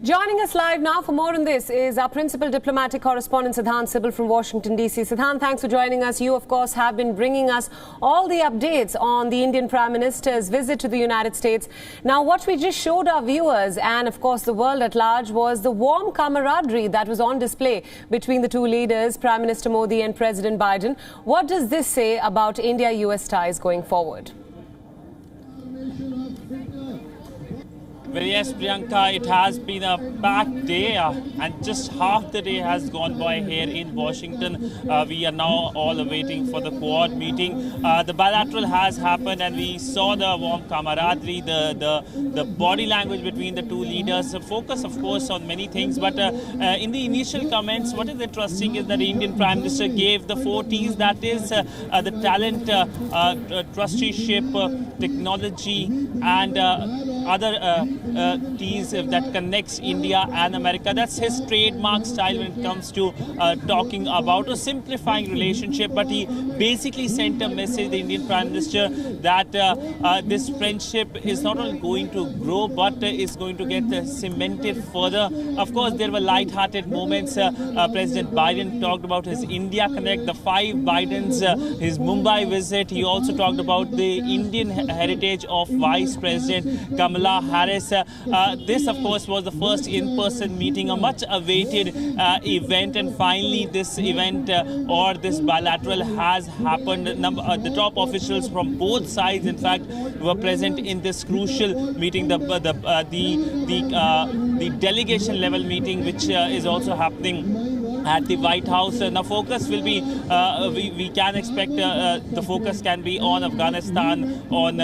Joining us live now for more on this is our principal diplomatic correspondent Siddhant Sibal from Washington, D.C. Siddhant, thanks for joining us. You, of course, have been bringing us all the updates on the Indian Prime Minister's visit to the United States. Now, what we just showed our viewers and, of course, the world at large was the warm camaraderie that was on display between the two leaders, Prime Minister Modi and President Biden. What does this say about India-US ties going forward? Well, yes, Priyanka, it has been a packed day and just half the day has gone by here in Washington. We are now all awaiting for the Quad meeting. The bilateral has happened and we saw the warm camaraderie, the body language between the two leaders. The focus, of course, on many things. But in the initial comments, what is interesting is that the Indian Prime Minister gave the 4 T's. That is the talent, trusteeship, technology and other T's that connects India and America. That's his trademark style when it comes to talking about a simplifying relationship. But he basically sent a message, the Indian Prime Minister, that this friendship is not only going to grow but is going to get cemented further. Of course, there were light-hearted moments. President Biden talked about his India Connect, the 5 Bidens, his Mumbai visit. He also talked about the Indian heritage of Vice President Kamala Harris. This, of course, was the first in-person meeting, a much-awaited event, and finally this event or this bilateral has happened. The top officials from both sides, in fact, were present in this crucial meeting, the delegation level meeting, which is also happening at the White House. Now, focus will be, we can expect the focus can be on Afghanistan, on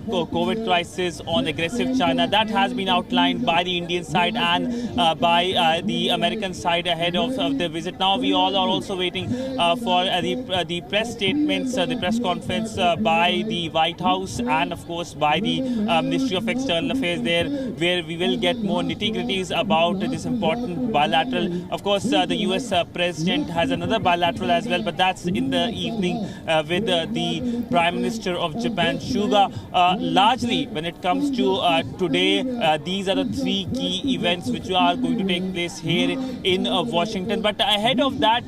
COVID crisis, on aggressive China. That has been outlined by the Indian side and by the American side ahead of the visit. Now, we all are also waiting for the press statements, the press conference by the White House and, of course, by the Ministry of External Affairs there, where we will get more nitty-gritties about this important bilateral. Of course, the US President has another bilateral as well, but that's in the evening with the Prime Minister of Japan, Suga. Largely, when it comes to today, these are the 3 key events which are going to take place here in Washington. But ahead of that,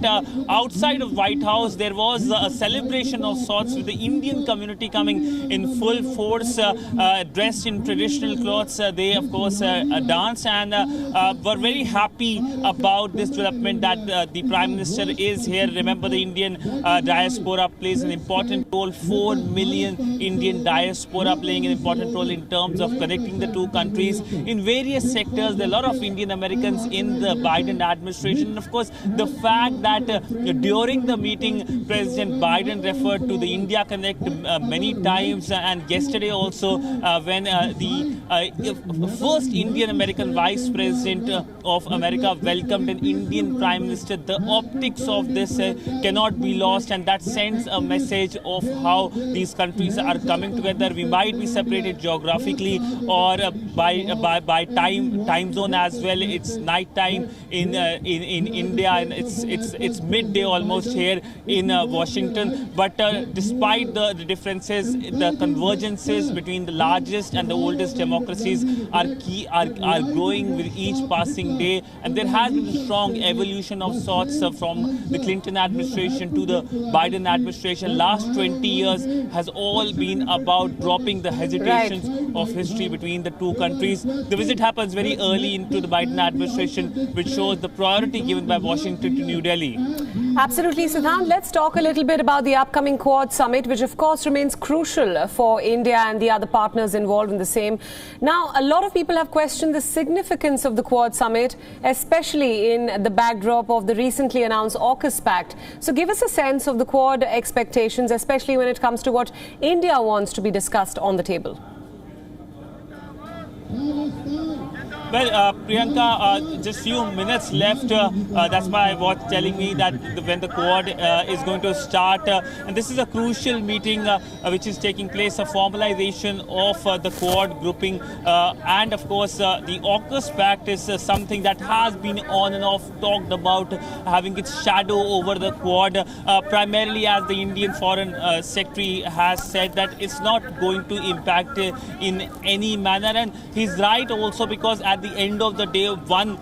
outside of White House, there was a celebration of sorts with the Indian community coming in full force, dressed in traditional clothes. They, of course, danced and were very happy about this development that the Prime Minister is here. Remember, the Indian diaspora plays an important role. 4 million Indian diaspora playing an important role in terms of connecting the two countries in various sectors. There are a lot of Indian Americans in the Biden administration. And of course, the fact that during the meeting, President Biden referred to the India Connect many times, and yesterday also when the first Indian American Vice President of America welcomed an Indian Prime Minister, the optics of this cannot be lost, and that sends a message of how these countries are coming together. We might be separated geographically or by time zone as well. It's night time in India, and it's midday almost here in Washington. But despite the differences, the convergences between the largest and the oldest democracies are growing with each passing day, and there has been a strong evolution of sorts from the Clinton administration to the Biden administration. Last 20 years has all been about dropping the hesitations of history between the two countries. The visit happens very early into the Biden administration, which shows the priority given by Washington to New Delhi. Absolutely, Siddhant. Let's talk a little bit about the upcoming Quad summit, which of course remains crucial for India and the other partners involved in the same. Now, a lot of people have questioned the significance of the Quad summit, especially in the backdrop of the recently announced AUKUS Pact. So give us a sense of the Quad expectations, especially when it comes to what India wants to be discussed on the table. Well, Priyanka, just few minutes left. That's my watch telling me that when the Quad is going to start. And this is a crucial meeting which is taking place, a formalization of the Quad grouping. And of course, the AUKUS Pact is something that has been on and off talked about, having its shadow over the Quad, primarily as the Indian Foreign Secretary has said that it's not going to impact in any manner. And he's right also, because at at the end of the day, one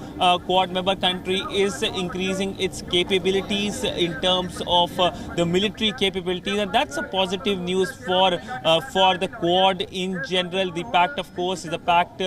Quad member country is increasing its capabilities in terms of the military capabilities, and that's a positive news for the Quad in general. The pact, of course, is a pact,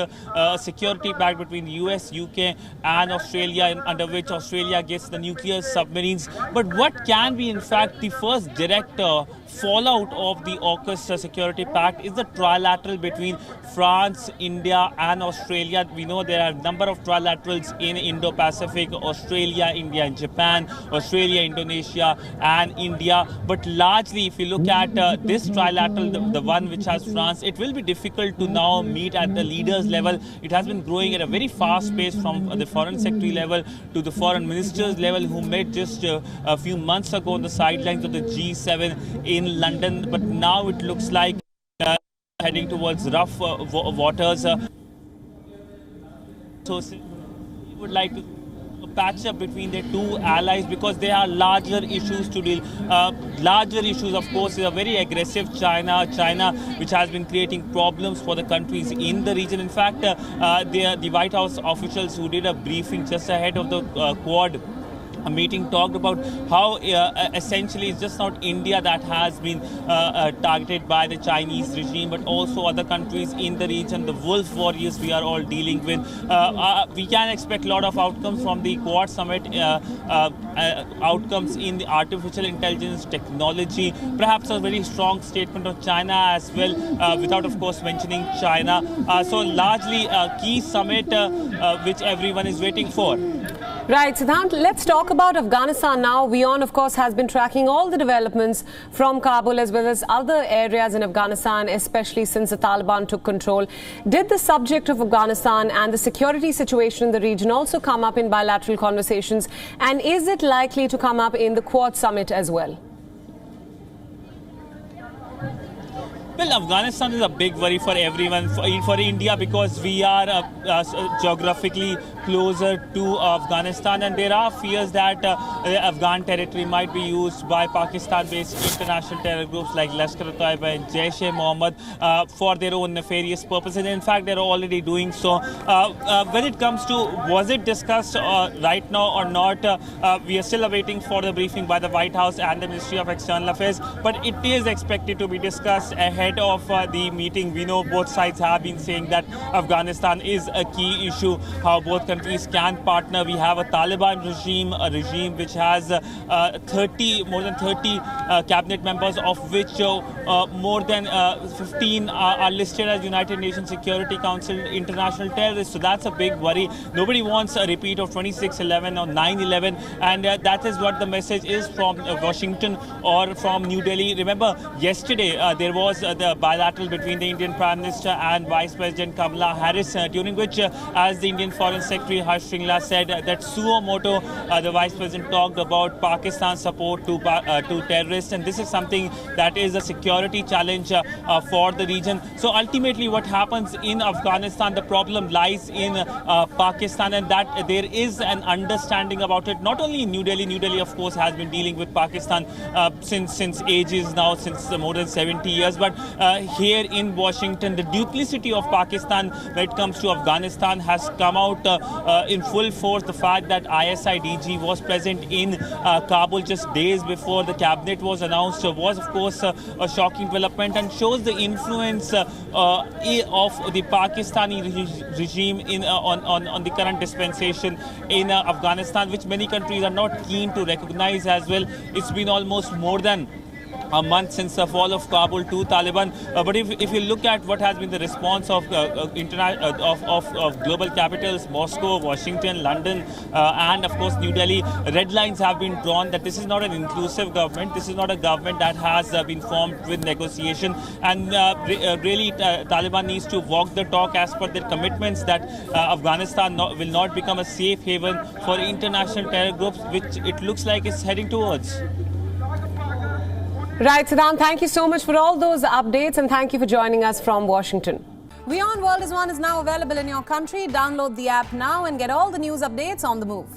security pact between US, UK and Australia, under which Australia gets the nuclear submarines. But what can be, in fact, the first direct fallout of the AUKUS security pact is the trilateral between France, India and Australia. We know there are a number of trilaterals in Indo-Pacific: Australia, India and Japan, Australia, Indonesia and India. But largely, if you look at this trilateral, the one which has France, it will be difficult to now meet at the leaders level. It has been growing at a very fast pace from the foreign secretary level to the foreign ministers level, who met just a few months ago on the sidelines of the G7 in London. But now it looks like heading towards rough waters. So we would like to patch up between the two allies, because there are larger issues to deal. Larger issues, of course, is a very aggressive China, which has been creating problems for the countries in the region. In fact, the White House officials who did a briefing just ahead of the Quad a meeting talked about how essentially it's just not India that has been targeted by the Chinese regime, but also other countries in the region, the wolf warriors we are all dealing with. We can expect a lot of outcomes from the Quad summit, outcomes in the artificial intelligence technology, perhaps a very strong statement of China as well, without of course mentioning China. So largely a key summit which everyone is waiting for. Right, Siddhant, let's talk about Afghanistan now. WION, of course, has been tracking all the developments from Kabul as well as other areas in Afghanistan, especially since the Taliban took control. Did the subject of Afghanistan and the security situation in the region also come up in bilateral conversations? And is it likely to come up in the Quad summit as well? Well, Afghanistan is a big worry for everyone, for India, because we are geographically closer to Afghanistan, and there are fears that Afghan territory might be used by Pakistan-based international terror groups like Lashkar-e-Taiba and Jaish-e-Mohammed for their own nefarious purposes. And in fact, they're already doing so. When it comes to was it discussed right now or not, we are still awaiting for the briefing by the White House and the Ministry of External Affairs, but it is expected to be discussed ahead of the meeting. We know both sides have been saying that Afghanistan is a key issue, how both countries can partner. We have a Taliban regime, a regime which has more than 30 cabinet members, of which more than 15 are listed as United Nations Security Council international terrorists. So that's a big worry. Nobody wants a repeat of 26/11 or 9/11, and that is what the message is from Washington or from New Delhi. Remember, yesterday there was the bilateral between the Indian Prime Minister and Vice President Kamala Harris, during which, as the Indian Foreign Secretary Harsh Shringla said, that suo moto, the Vice President talked about Pakistan's support to terrorists, and this is something that is a security challenge for the region. So ultimately, what happens in Afghanistan, the problem lies in Pakistan, and that there is an understanding about it. Not only in New Delhi. New Delhi, of course, has been dealing with Pakistan since ages now, since more than 70 years. But here in Washington, the duplicity of Pakistan when it comes to Afghanistan has come out in full force. The fact that ISI DG was present in Kabul just days before the cabinet was announced was, of course, a shocking development, and shows the influence of the Pakistani regime on the current dispensation in Afghanistan, which many countries are not keen to recognize as well. It's been almost more than a month since the fall of Kabul to Taliban. But if you look at what has been the response of global capitals, Moscow, Washington, London, and of course New Delhi, red lines have been drawn that this is not an inclusive government. This is not a government that has been formed with negotiation. And really, Taliban needs to walk the talk as per their commitments that Afghanistan will not become a safe haven for international terror groups, which it looks like it's heading towards. Right, Siddhant, thank you so much for all those updates, and thank you for joining us from Washington. WION World is One is now available in your country. Download the app now and get all the news updates on the move.